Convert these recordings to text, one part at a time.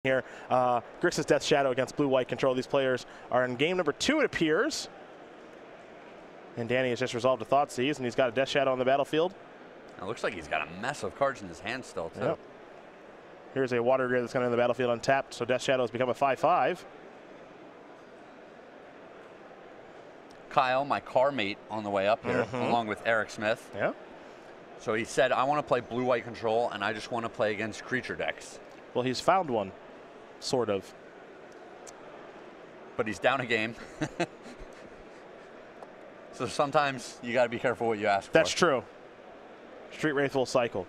here. Grixis Death Shadow against blue-white control. These players are in game number 2, it appears. And Danny has just resolved a Thoughtseize, and he's got a Death Shadow on the battlefield. It looks like he's got a mess of cards in his hand still, too. Yep. Here's a Water Grave that's going to the battlefield untapped, so Death Shadow has become a 5/5. Kyle, my car mate on the way up here, along with Eric Smith. Yeah. So he said, I want to play blue-white control, and I just want to play against creature decks. Well, he's found one, sort of. But he's down a game. So sometimes you got to be careful what you ask for. That's true. Street Wraith will cycle.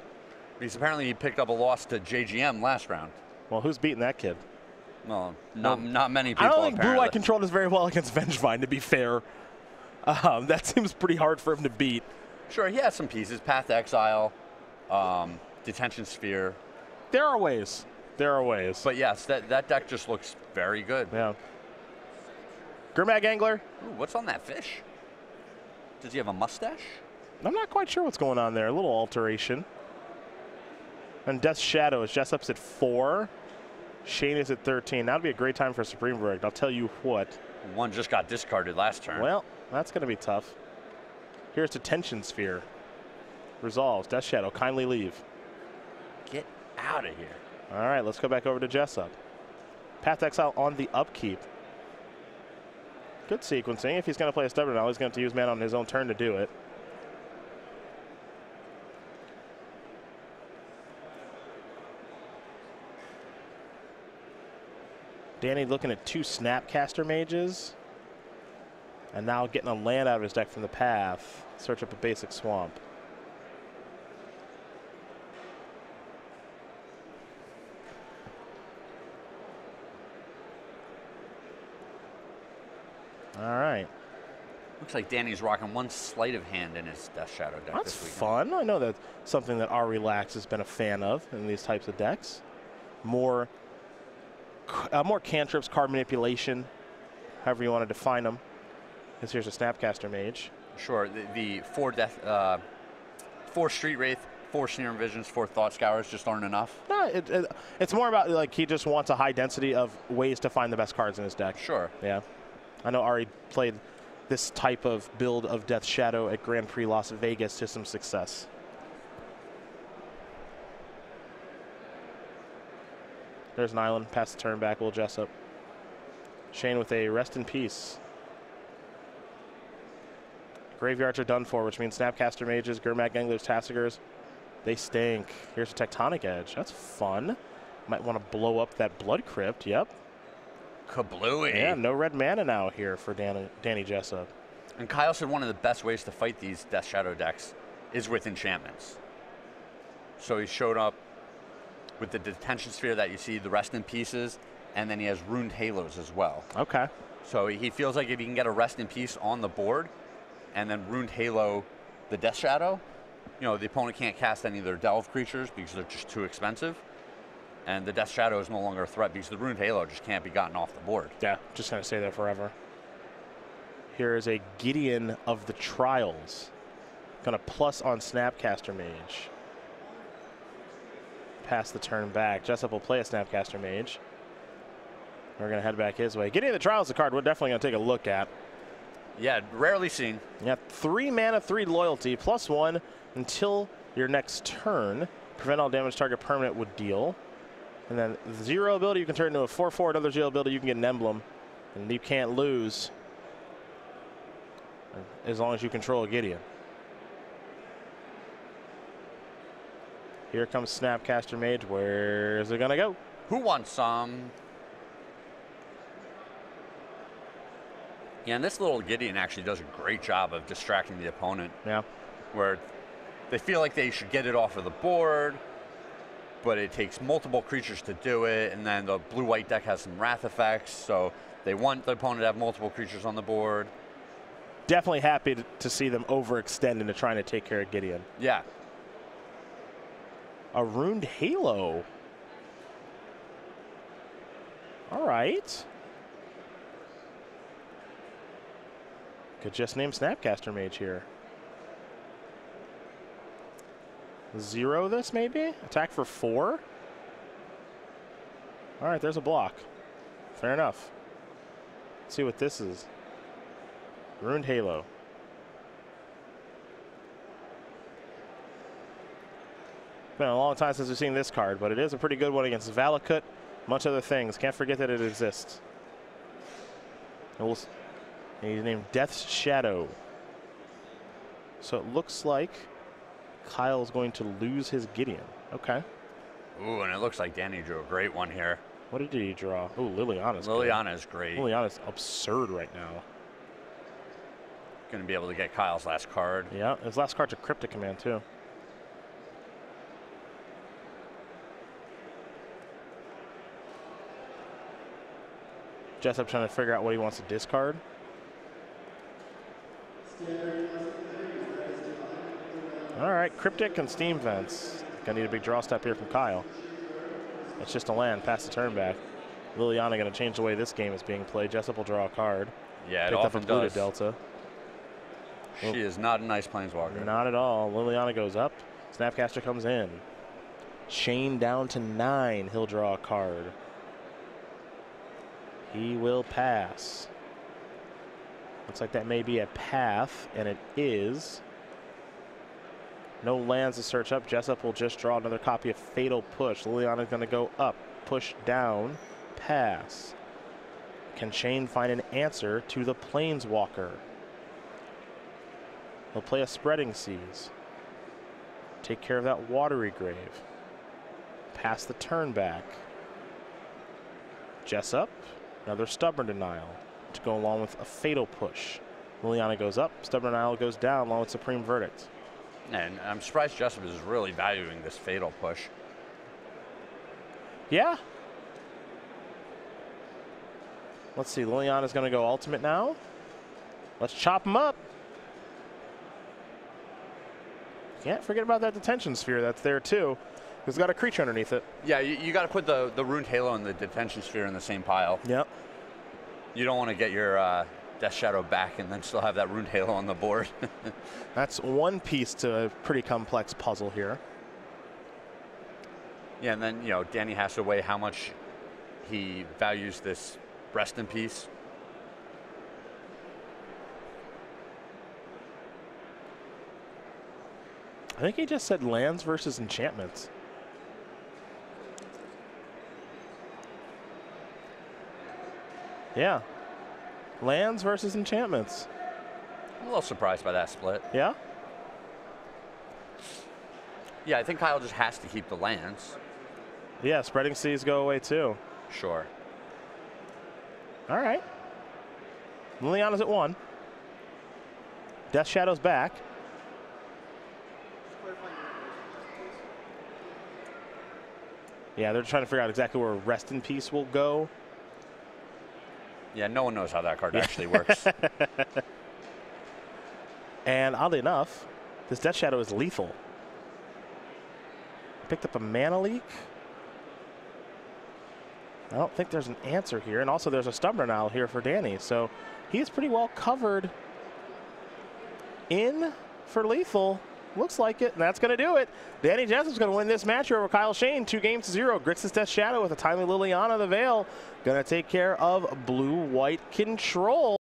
Because apparently he picked up a loss to JGM last round. Well, who's beating that kid? Well, not many people. I don't think apparently. blue-white control does very well against Vengevine, to be fair. That seems pretty hard for him to beat. Sure, he has some pieces. Path to Exile, Detention Sphere. There are ways. There are ways. But yes, that deck just looks very good. Yeah. Gurmag Angler. Ooh, what's on that fish? Does he have a mustache? I'm not quite sure what's going on there. A little alteration. And Death Shadow is Jessup's at 4. Shane is at 13. That would be a great time for Supreme Verdict. I'll tell you what. One just got discarded last turn. Well, that's going to be tough. Here's Detention Sphere. Resolves. Death Shadow, kindly leave. Get out of here. All right, let's go back over to Jessup. Path to Exile on the upkeep. Good sequencing. If he's going to play a Stubborn now, he's going to have to use mana on his own turn to do it. Danny looking at 2 Snapcaster Mages. And now getting a land out of his deck from the path. Search up a basic swamp. All right. Looks like Danny's rocking one sleight of hand in his Death Shadow deck That's this weekend. fun. I know that's something that our Relax has been a fan of in these types of decks. More cantrips, card manipulation, however you want to define them. Because here's a Snapcaster Mage. Sure, the 4 Street Wraith, 4 Sneering Visions, 4 Thought Scours just aren't enough. No, it's more about like he just wants a high density of ways to find the best cards in his deck. Sure. Yeah. I know Ari played this type of build of Death Shadow at Grand Prix Las Vegas to some success. There's an island. Pass the turn back. Will Jessup. Shane with a Rest in Peace. Graveyards are done for, which means Snapcaster Mages, Gurmag Anglers, Tassigers, they stink. Here's a Tectonic Edge. That's fun. Might want to blow up that Blood Crypt. Yep. Kablooey. Yeah, no red mana now here for Danny Jessup. And Kyle said one of the best ways to fight these Death Shadow decks is with enchantments. So he showed up with the Detention Sphere that you see, the Rest in Pieces, and then he has Runed Halos as well. Okay. So he feels like if he can get a Rest in Peace on the board, and then Runed Halo the Death Shadow, you know, the opponent can't cast any of their Delve creatures because they're just too expensive. And the Death Shadow is no longer a threat because the Runed Halo just can't be gotten off the board. Yeah, just going to stay there forever. Here is a Gideon of the Trials. Going to plus on Snapcaster Mage. Pass the turn back. Jessup will play a Snapcaster Mage. We're going to head back his way. Gideon of the Trials is a card we're definitely going to take a look at. Yeah, rarely seen. Yeah, 3 mana, 3 loyalty, +1 until your next turn. Prevent all damage target permanent would deal. And then 0 ability, you can turn into a 4/4. Another 0 ability, you can get an emblem. And you can't lose as long as you control a Gideon. Here comes Snapcaster Mage. Where's it going to go? Who wants some? Yeah, and this little Gideon actually does a great job of distracting the opponent. Yeah. Where they feel like they should get it off of the board, but it takes multiple creatures to do it, and then the blue-white deck has some wrath effects, so they want the opponent to have multiple creatures on the board. Definitely happy to see them overextend into trying to take care of Gideon. Yeah. A Runed Halo. All right. Could just name Snapcaster Mage here. 0 this maybe? Attack for 4? All right, there's a block. Fair enough. Let's see what this is. Ruined Halo. Been a long time since we've seen this card, but it is a pretty good one against Valakut, much other things. Can't forget that it exists. And he's named Death's Shadow. So it looks like Kyle's going to lose his Gideon. Okay. Ooh, and it looks like Danny drew a great one here. What did he draw? Ooh, Liliana's Liliana's great. Liliana's absurd right now. Going to be able to get Kyle's last card. Yeah, his last card's a Cryptic Command, too. Jessup trying to figure out what he wants to discard. All right, Cryptic and Steam Vents. Gonna need a big draw step here from Kyle. It's just a land, pass the turn back. Liliana gonna change the way this game is being played. Jessup will draw a card. Yeah, it Picked often up a Polluted does. Delta. She is not a nice planeswalker. Not at all. Liliana goes up. Snapcaster comes in. Shane down to 9. He'll draw a card. He will pass. Looks like that may be a path, and it is. No lands to search up. Jessup will just draw another copy of Fatal Push. Liliana's going to go up, push down, pass. Can Shane find an answer to the Planeswalker? He'll play a Spreading Seas. Take care of that Watery Grave. Pass the turn back. Jessup, another Stubborn Denial to go along with a Fatal Push. Liliana goes up, Stubborn Denial goes down along with Supreme Verdict. And I'm surprised Jessup is really valuing this Fatal Push. Yeah. Let's see, Liliana's going to go Ultimate now. Let's chop him up. Can't forget about that Detention Sphere that's there too. It's got a creature underneath it. Yeah, you got to put the Ruined Halo and the Detention Sphere in the same pile. Yep. You don't want to get your Death Shadow back and then still have that Ruined Halo on the board. That's one piece to a pretty complex puzzle here. Yeah, and then, you know, Danny has to weigh how much he values this Rest in Peace. I think he just said lands versus enchantments. Yeah. Lands versus enchantments. I'm a little surprised by that split. Yeah? Yeah, I think Kyle just has to keep the lands. Yeah, Spreading Seas go away too. Sure. All right. Liliana's at 1. Death Shadow's back. Yeah, they're trying to figure out exactly where Rest in Peace will go. Yeah, no one knows how that card actually works. And oddly enough, this Death Shadow is lethal. Picked up a Mana Leak. I don't think there's an answer here. And also there's a Stubborn Owl here for Danny. So he's pretty well covered in for lethal. Looks like it, and that's going to do it. Danny Jessup's going to win this match over Kyle Shane, 2-0. Grixis Death Shadow with a timely Liliana the Veil. Going to take care of blue-white control.